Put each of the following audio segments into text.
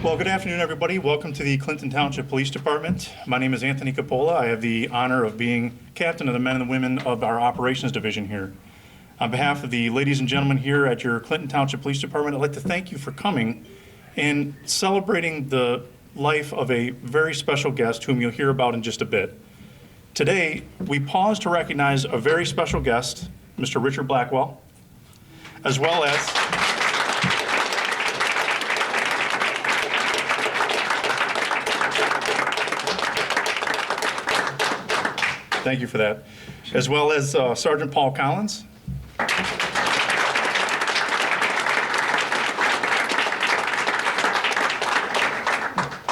Well, good afternoon, everybody. Welcome to the Clinton Township Police Department. My name is Anthony Capola. I have the honor of being captain of the men and women of our operations division here. On behalf of the ladies and gentlemen here at your Clinton Township Police Department, I'd like to thank you for coming and celebrating the life of a very special guest whom you'll hear about in just a bit. Today, we pause to recognize a very special guest, Mr. Richard Blackwell, as well as thank you for that, as well as Sergeant Paul Collins.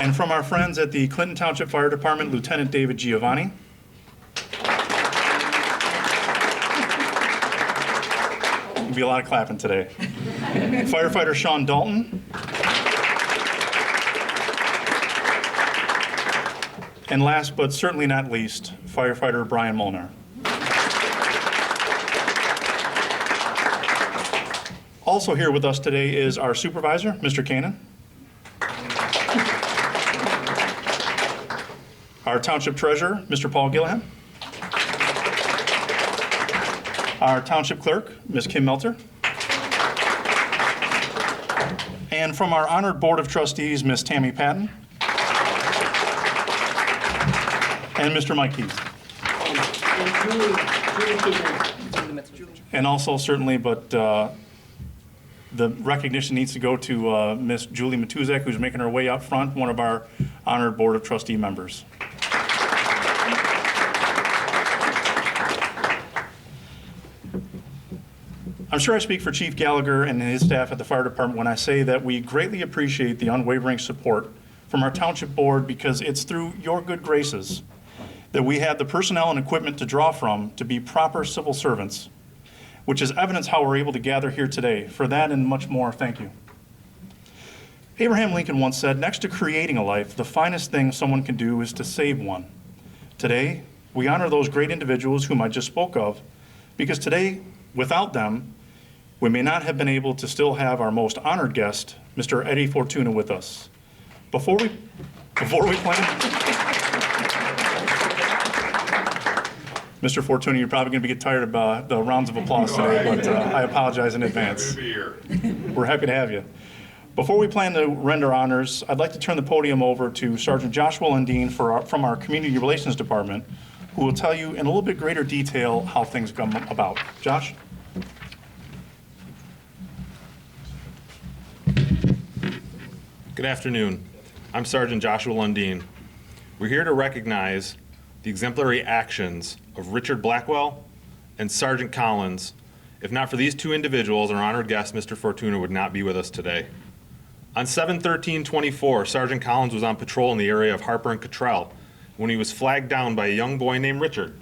And from our friends at the Clinton Township Fire Department, Lieutenant David Giovanni. There'll be a lot of clapping today. Firefighter Sean Dalton. And last but certainly not least, firefighter Brian Molnar. Also here with us today is our supervisor, Mr. Cannon. Our township treasurer, Mr. Paul Gillihan. Our township clerk, Ms. Kim Melter. And from our honored board of trustees, Ms. Tammy Patton. And Mr. Mike Keith. And also certainly, but the recognition needs to go to Ms. Julie Matuzak, who's making her way up front, one of our honored board of trustee members. I'm sure I speak for Chief Gallagher and his staff at the fire department when I say that we greatly appreciate the unwavering support from our township board, because it's through your good graces that we have the personnel and equipment to draw from to be proper civil servants, which is evidence how we're able to gather here today. For that and much more, thank you. Abraham Lincoln once said, next to creating a life, the finest thing someone can do is to save one. Today, we honor those great individuals whom I just spoke of, because today, without them, we may not have been able to still have our most honored guest, Mr. Eddie Fortuna, with us. Before we plan, Mr. Fortuna, you're probably going to get tired of the rounds of applause today, but I apologize in advance. We're happy to have you. Before we plan to render honors, I'd like to turn the podium over to Sergeant Joshua Lundeen from our Community Relations Department, who will tell you in a little bit greater detail how things come about. Josh? Good afternoon. I'm Sergeant Joshua Lundeen. We're here to recognize the exemplary actions of Richard Blackwell and Sergeant Collins. If not for these two individuals, our honored guest, Mr. Fortuna, would not be with us today. On 7/13/24, Sergeant Collins was on patrol in the area of Harper and Cottrell when he was flagged down by a young boy named Richard.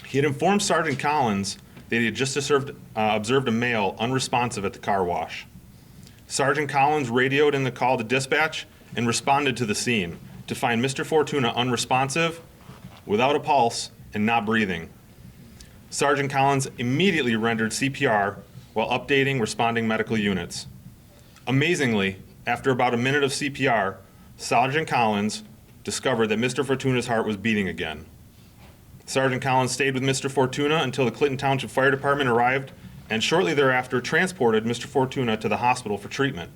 He had informed Sergeant Collins that he had just observed a male unresponsive at the car wash. Sergeant Collins radioed in the call to dispatch and responded to the scene to find Mr. Fortuna unresponsive, without a pulse, and not breathing. Sergeant Collins immediately rendered CPR while updating responding medical units. Amazingly, after about a minute of CPR, Sergeant Collins discovered that Mr. Fortuna's heart was beating again. Sergeant Collins stayed with Mr. Fortuna until the Clinton Township Fire Department arrived, and shortly thereafter transported Mr. Fortuna to the hospital for treatment.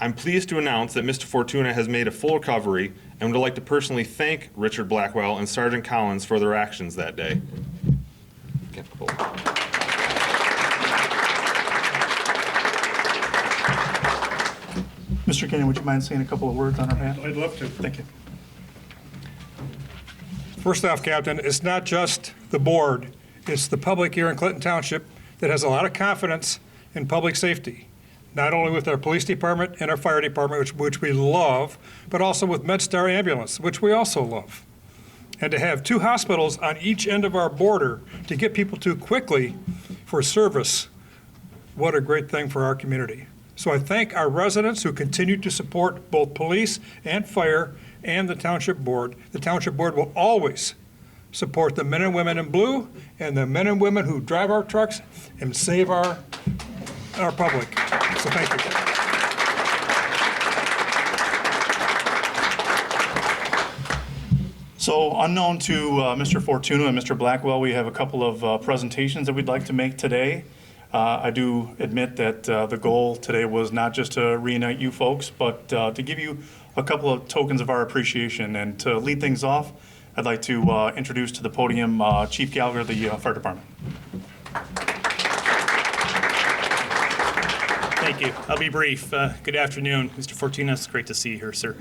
I'm pleased to announce that Mr. Fortuna has made a full recovery and would like to personally thank Richard Blackwell and Sergeant Collins for their actions that day. Mr. Cannon, would you mind saying a couple of words on our behalf? I'd love to. Thank you. First off, Captain, it's not just the board, it's the public here in Clinton Township that has a lot of confidence in public safety, not only with our police department and our fire department, which we love, but also with MedStar Ambulance, which we also love. And to have two hospitals on each end of our border to get people to quickly for service, what a great thing for our community. So I thank our residents who continue to support both police and fire and the Township Board. The Township Board will always support the men and women in blue and the men and women who drive our trucks and save our public. So thank you. So unknown to Mr. Fortuna and Mr. Blackwell, we have a couple of presentations that we'd like to make today. I do admit that the goal today was not just to reunite you folks, but to give you a couple of tokens of our appreciation. And to lead things off, I'd like to introduce to the podium Chief Gallagher of the Fire Department. Thank you. I'll be brief. Good afternoon, Mr. Fortuna. It's great to see you here, sir.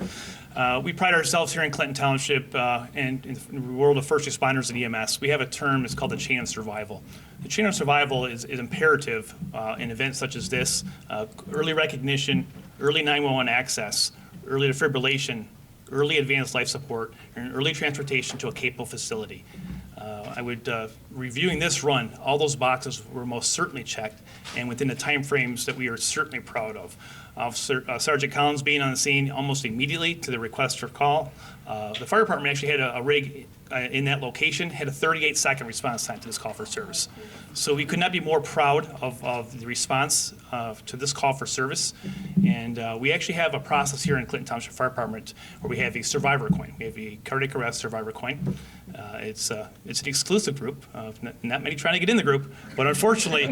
We pride ourselves here in Clinton Township and in the world of first responders and EMS. We have a term, it's called the chain of survival. The chain of survival is imperative in events such as this. Early recognition, early 911 access, early defibrillation, early advanced life support, and early transportation to a capable facility. I would, reviewing this run, all those boxes were most certainly checked and within the timeframes that we are certainly proud of. Sergeant Collins being on the scene almost immediately to the request for call. The fire department actually had a rig in that location, had a 38-second response time to this call for service. So we could not be more proud of the response to this call for service. And we actually have a process here in Clinton Township Fire Department where we have a survivor coin. We have a cardiac arrest survivor coin. It's an exclusive group. Not many trying to get in the group, but unfortunately,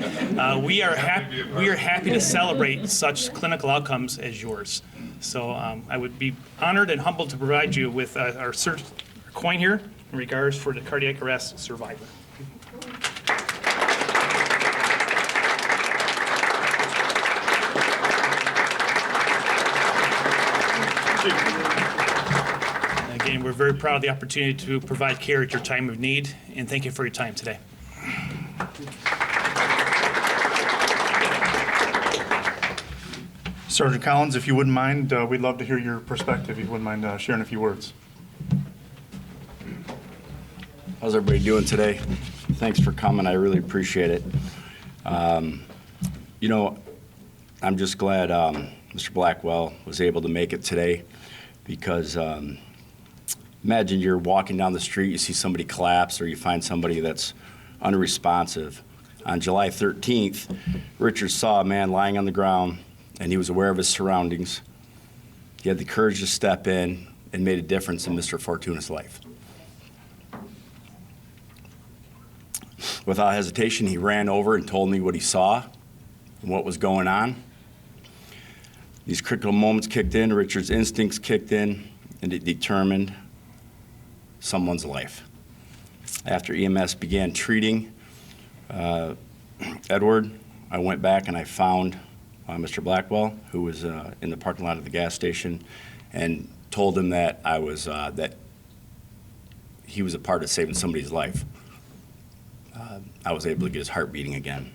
we are happy to celebrate such clinical outcomes as yours. So I would be honored and humbled to provide you with our coin here in regards for the cardiac arrest survivor. Again, we're very proud of the opportunity to provide care at your time of need, and thank you for your time today. Sergeant Collins, if you wouldn't mind, we'd love to hear your perspective. If you wouldn't mind sharing a few words. How's everybody doing today? Thanks for coming. I really appreciate it. You know, I'm just glad Mr. Blackwell was able to make it today because imagine you're walking down the street, you see somebody collapse, or you find somebody that's unresponsive. On July 13th, Richard saw a man lying on the ground, and he was aware of his surroundings. He had the courage to step in and made a difference in Mr. Fortuna's life. Without hesitation, he ran over and told me what he saw and what was going on. These critical moments kicked in, Richard's instincts kicked in, and it determined someone's life. After EMS began treating Edward, I went back and I found Mr. Blackwell, who was in the parking lot of the gas station, and told him that I was that he was a part of saving somebody's life. I was able to get his heart beating again.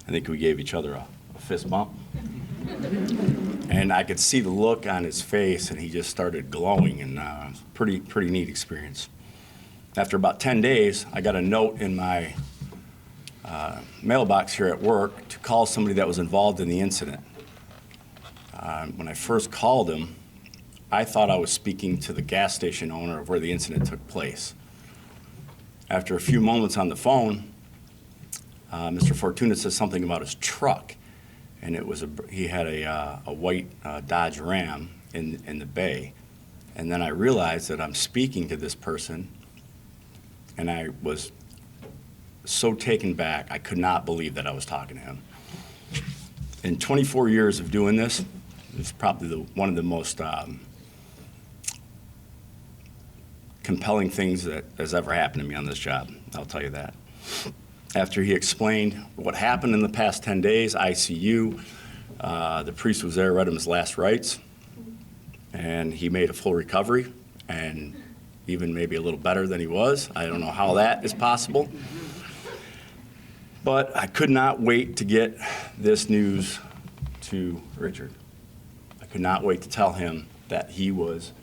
I think we gave each other a fist bump. And I could see the look on his face, and he just started glowing, and pretty neat experience. After about 10 days, I got a note in my mailbox here at work to call somebody that was involved in the incident. When I first called him, I thought I was speaking to the gas station owner of where the incident took place. After a few moments on the phone, Mr. Fortuna said something about his truck, and it was he had a white Dodge Ram in the bay. And then I realized that I'm speaking to this person, and I was so taken back, I could not believe that I was talking to him. In 24 years of doing this, it's probably one of the most compelling things that has ever happened to me on this job, I'll tell you that. After he explained what happened in the past 10 days, ICU, the priest was there, read him his last rites, and he made a full recovery, and even maybe a little better than he was. I don't know how that is possible. But I could not wait to get this news to Richard. I could not wait to tell him that he was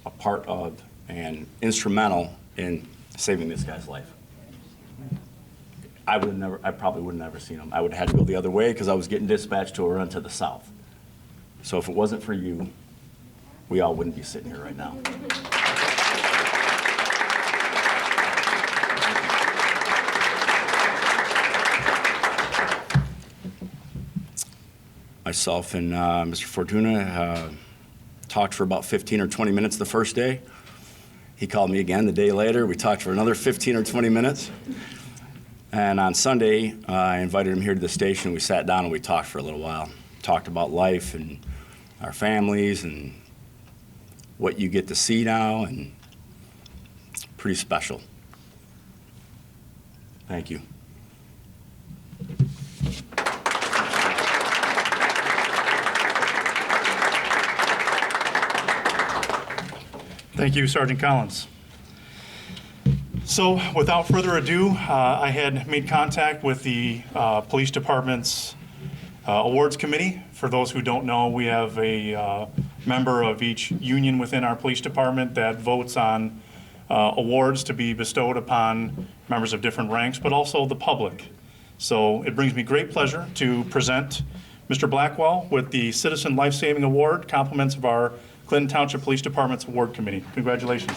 a part of and instrumental in saving this guy's life. I probably would have never seen him. I would have had to go the other way because I was getting dispatched to a run to the south. So if it wasn't for you, we all wouldn't be sitting here right now. Myself and Mr. Fortuna talked for about 15 or 20 minutes the first day. He called me again the day later. We talked for another 15 or 20 minutes. And on Sunday, I invited him here to the station. We sat down and we talked for a little while. Talked about life and our families and what you get to see now, and pretty special. Thank you. Thank you, Sergeant Collins. So without further ado, I had made contact with the police department's awards committee. For those who don't know, we have a member of each union within our police department that votes on awards to be bestowed upon members of different ranks, but also the public. So it brings me great pleasure to present Mr. Blackwell with the Citizen Life Saving Award, compliments of our Clinton Township Police Department's award committee. Congratulations.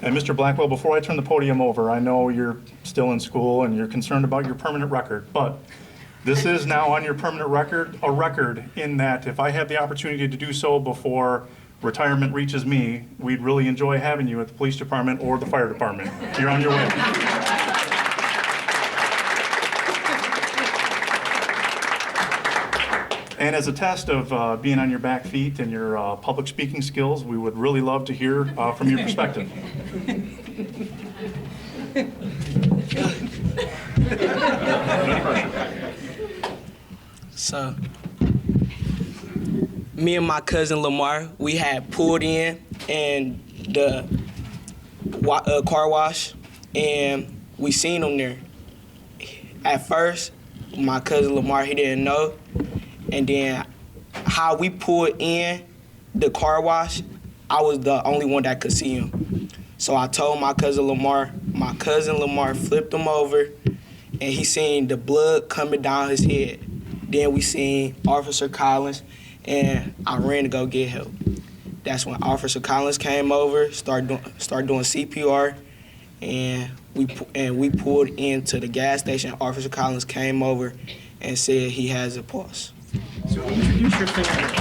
And Mr. Blackwell, before I turn the podium over, I know you're still in school and you're concerned about your permanent record, but this is now on your permanent record, a record in that if I have the opportunity to do so before retirement reaches me, we'd really enjoy having you at the police department or the fire department. You're on your way. And as a test of being on your back feet and your public speaking skills, we would really love to hear from your perspective. So, me and my cousin Lamar, we had pulled in the car wash, and we seen him there. At first, my cousin Lamar, he didn't know. And then how we pulled in the car wash, I was the only one that could see him. So I told my cousin Lamar flipped him over, and he seen the blood coming down his head. Then we seen Officer Collins, and I ran to go get help. That's when Officer Collins came over, started doing CPR, and we pulled into the gas station. Officer Collins came over and said he has a pulse. So introduce your family.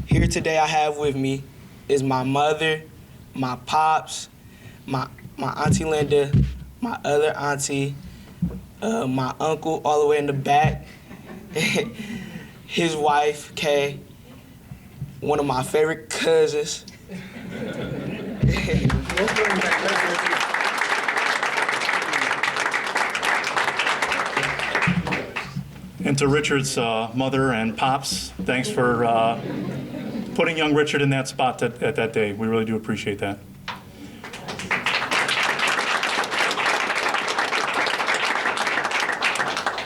Here today I have with me is my mother, my pops, my auntie Linda, my other auntie, my uncle all the way in the back, his wife, Kay, one of my favorite cousins. And to Richard's mother and pops, thanks for putting young Richard in that spot at that day. We really do appreciate that.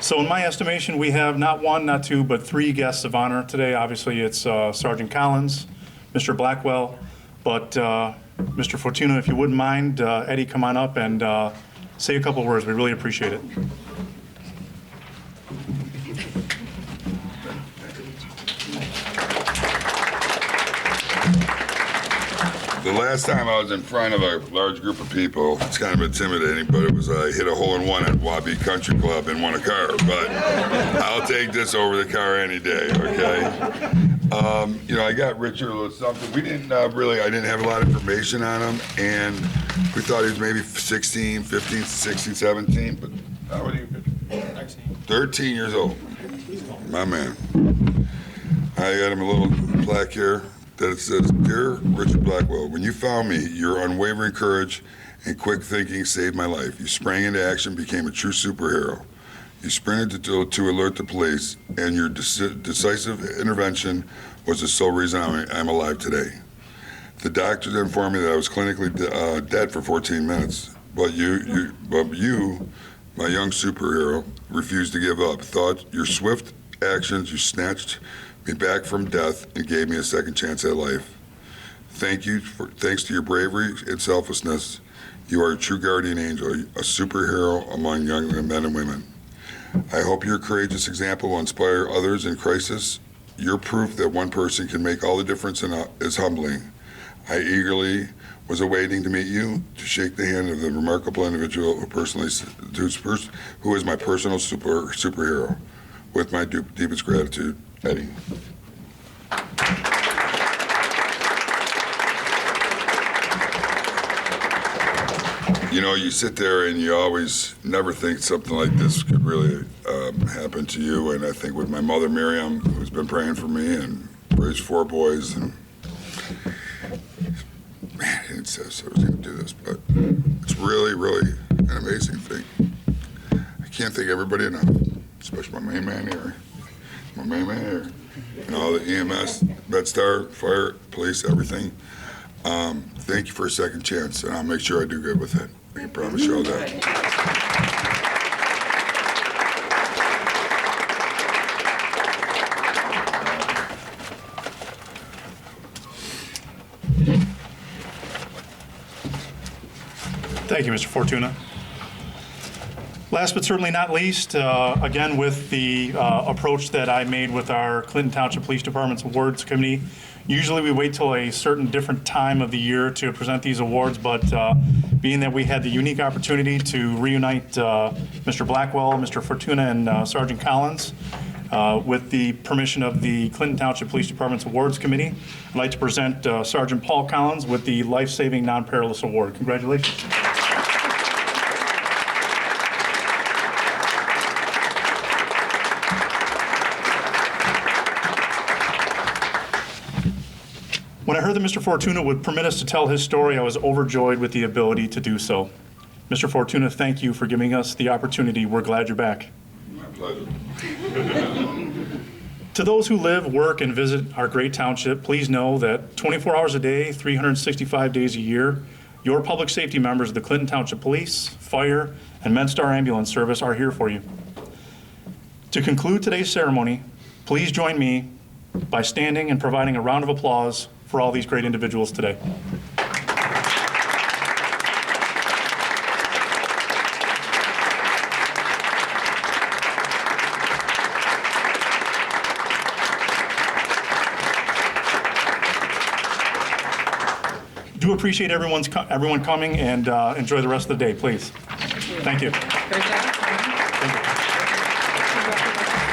So in my estimation, we have not one, not two, but three guests of honor today. Obviously, it's Sergeant Collins, Mr. Blackwell, but Mr. Fortuna, if you wouldn't mind, Eddie, come on up and say a couple words. We really appreciate it. The last time I was in front of a large group of people, it's kind of intimidating, but it was I hit a hole-in-one at Wabi Country Club and won a car. But I'll take this over the car any day, okay? You know, I got Richard a little something. We didn't I didn't have a lot of information on him, and we thought he was maybe 16, 15, 16, 17, but how old are you? 13 years old. My man. I got him a little plaque here that it says, "Dear Richard Blackwell, when you found me, your unwavering courage and quick thinking saved my life. You sprang into action, became a true superhero. You sprinted to alert the police, and your decisive intervention was the sole reason I'm alive today. The doctors informed me that I was clinically dead for 14 minutes, but you, my young superhero, refused to give up. Thought your swift actions, you snatched me back from death and gave me a second chance at life. Thanks to your bravery and selflessness, you are a true guardian angel, a superhero among young men and women. I hope your courageous example will inspire others in crisis. Your proof that one person can make all the difference is humbling. I eagerly was awaiting to meet you, to shake the hand of the remarkable individual who is my personal superhero. With my deepest gratitude, Eddie. You know, you sit there and you always never think something like this could really happen to you. And I think with my mother, Miriam, who's been praying for me and raised 4 boys, and man, I didn't say I was going to do this, but it's really, really an amazing thing. I can't thank everybody enough, especially my main man here, and all the EMS, MedStar, fire, police, everything. Thank you for a second chance, and I'll make sure I do good with it. I can promise you all that. Thank you, Mr. Fortuna. Last but certainly not least, again, with the approach that I made with our Clinton Township Police Department's Awards Committee, usually we wait till a certain different time of the year to present these awards, but being that we had the unique opportunity to reunite Mr. Blackwell, Mr. Fortuna, and Sergeant Collins, with the permission of the Clinton Township Police Department's Awards Committee, I'd like to present Sergeant Paul Collins with the Life Saving Non-Perilous Award. Congratulations. When I heard that Mr. Fortuna would permit us to tell his story, I was overjoyed with the ability to do so. Mr. Fortuna, thank you for giving us the opportunity. We're glad you're back. My pleasure. To those who live, work, and visit our great township, please know that 24 hours a day, 365 days a year, your public safety members of the Clinton Township Police, Fire, and MedStar Ambulance Service are here for you. To conclude today's ceremony, please join me by standing and providing a round of applause for all these great individuals today. Do appreciate everyone coming, and enjoy the rest of the day, please. Thank you. Great job. Thank you.